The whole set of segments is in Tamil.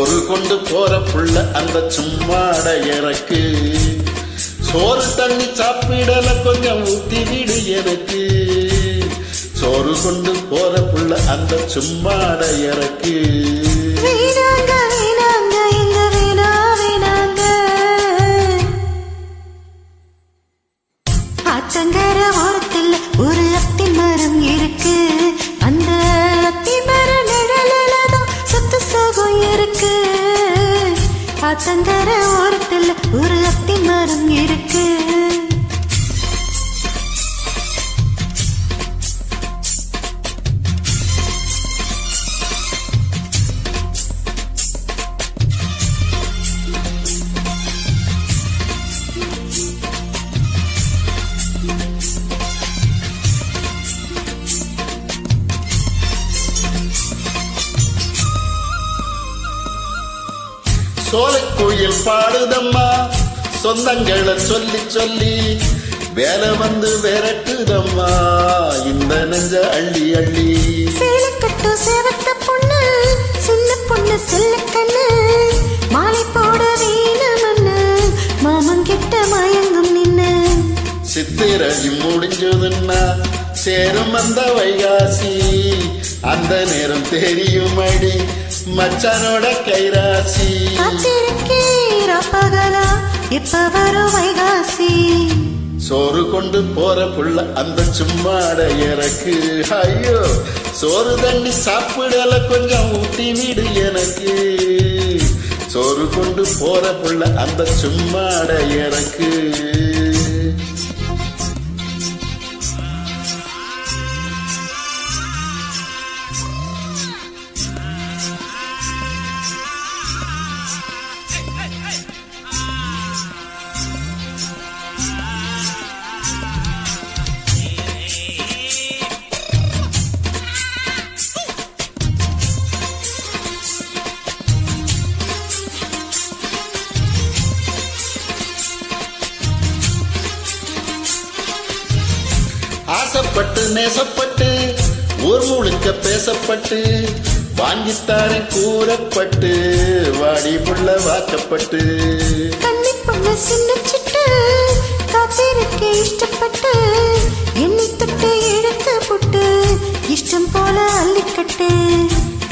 சோறு கொண்டு போற புள்ள அந்த சும்மாட இறக்கு. சோறு தண்ணி சாப்பிடல கொஞ்சம் ஊத்தி விடு எனக்கு. சோறு கொண்டு போற புள்ள அந்த சும்மாட இறக்கு. ஆத்தங்கர ஓரத்தில் ஒரு அத்தி மரம் இருக்கு. அந்த அத்தி மர நிழலில்தான் சொத்து சுகம் இருக்கு. ஆத்தங்கர ஓரத்தில் ஒரு அத்தி மரம் இருக்கு. சோலைக்குயில் பாடுதம்மா சொந்தங்களை சொல்லி சொல்லி. வேலை வந்து விரட்டுதம்மா இந்த நெஞ்ச அள்ளி அள்ளி. சேலக்கட்டு சேவத்த பொண்ணு சின்ன பொண்ணு செல்ல கண்ணு. மாலை போட வீணமண்ணு மாமன் கிட்ட மயங்கும் நின்னு. சித்திரடி முடிஞ்சதுன்னா சேரும் அந்த வைகாசி. அந்த நேரம் தெரியும் அடி மச்சானோட கைராசி. பகலா இப்ப வரும் வைகாசி. சோறு கொண்டு போற புள்ள அந்த சும்மாட இறக்கு. ஐயோ சோறு தண்ணி சாப்பிடல கொஞ்சம் ஊட்டி விடு எனக்கு. சோறு கொண்டு போற புள்ள அந்த சும்மாட இறக்கு. ஆசைப்பட்டு நேசப்பட்டு ஊர் முழுக்க பேசப்பட்டு வாங்கித்தாரன் கூறப்பட்டு வாடி புள்ள வாக்கப்பட்டு. கண்ணி பொண்ணு சின்ன சிட்டு காத்திருக்க இஷ்டப்பட்டு என்னை தொட்டு எடுத்து புட்டு இஷ்டம் போல அள்ளிக்கட்டு.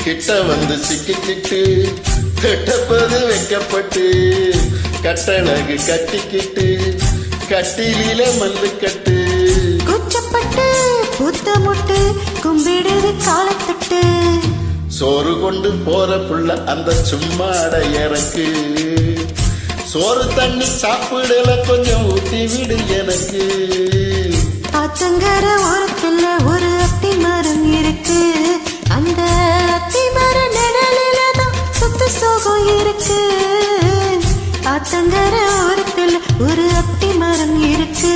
கிட்ட வந்து சிக்கிக்கிட்டு கட்டப்பது வைக்கப்பட்டு கட்டழகு கட்டிக்கிட்டு கட்டிலில மல்லு கட்டு. கூச்சப்பட்டு பூத்த முட்டு கும்பிடுது காலத்தட்டு. சோறு கொண்டு போற புள்ள அந்த சும்மாட இறக்கு. சோறு தண்ணி சாப்பிடல கொஞ்சம் ஊத்தி விடு எனக்கு. ஆத்தங்கர ஓரத்துல ஒரு அத்தி மரம் இருக்கு. அந்த அத்தி மர நிழலில்தான் சொத்து சுகம் இருக்கு. ஆத்தங்கர ஓரத்துல ஒரு அத்தி மரம் இருக்கு.